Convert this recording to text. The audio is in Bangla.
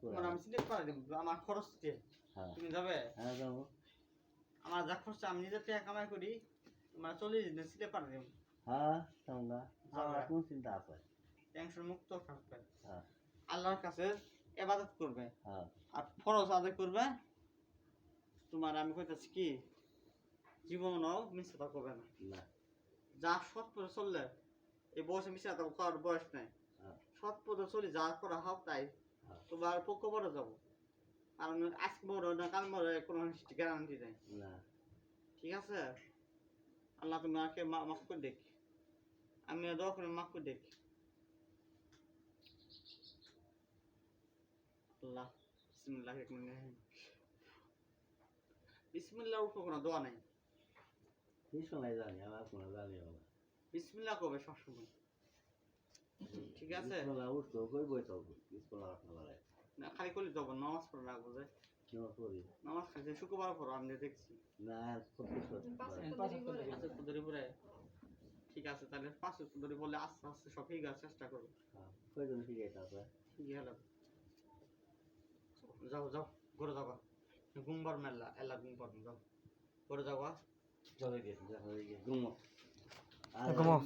তোমার আমি সিলেক্ট করে দেব আমার খরচ দিয়ে তুমি যাবে হ্যাঁ যাবো আমার যা খরচ আমি নিজে টাকা কামাই করি তোমার 40 দিন সিলেক্ট করে দেব হ্যাঁ তোমরা আমার কোন চিন্তা আছে টেনশন মুক্ত থাকবে হ্যাঁ আল্লাহর কাছে ইবাদত করবে হ্যাঁ আর ফরজ আদায় করবে তোমার আমি কইতাছি কি জীবনও মিথ্যা করবে না না যা সৎ পথে চললে এই বয়সে মিথ্যা করার বয়স নাই সৎ পথে চলি যা করা হোক তাই তোমার পক্ষ বড় যাবো কারণ আজকে বড় না কাল বড় কোনো গ্যারান্টি নেই না ঠিক আছে আল্লাহ তোমাকে মাফ করে দেখ আমি দোয়া করে মাফ করে দেখ আল্লাহ বিসমিল্লাহ বিসমিল্লাহ উপর কোনো দোয়া নাই কি সময় জানি আমার কোনো জানি না বিসমিল্লাহ করবে সবসময় ঠিক আছে বিসমিল্লাহ উঠতো কই বই তো বিসমিল্লাহ রহমানির রহিম না খালি করলে যাবো নামাজ পড়ে রাখবো যে নামাজ পড়ি নামাজ খাইছে শুক্রবার পড়ো আমি দেখছি না প্রত্যেক ধরে পড়ে ঠিক আছে তাহলে 5 ধরে বললে আস্তে আস্তে সব ঠিক আছে চেষ্টা করবো কয়জন শিখাইতে আছে ঠিক হলো যাও যাও ঘরে যাবা ঘুমবার মেলা এলা ঘুম পারবো যাও ঘরে যাবা চলে গেছে ঘুমো ঘুমো।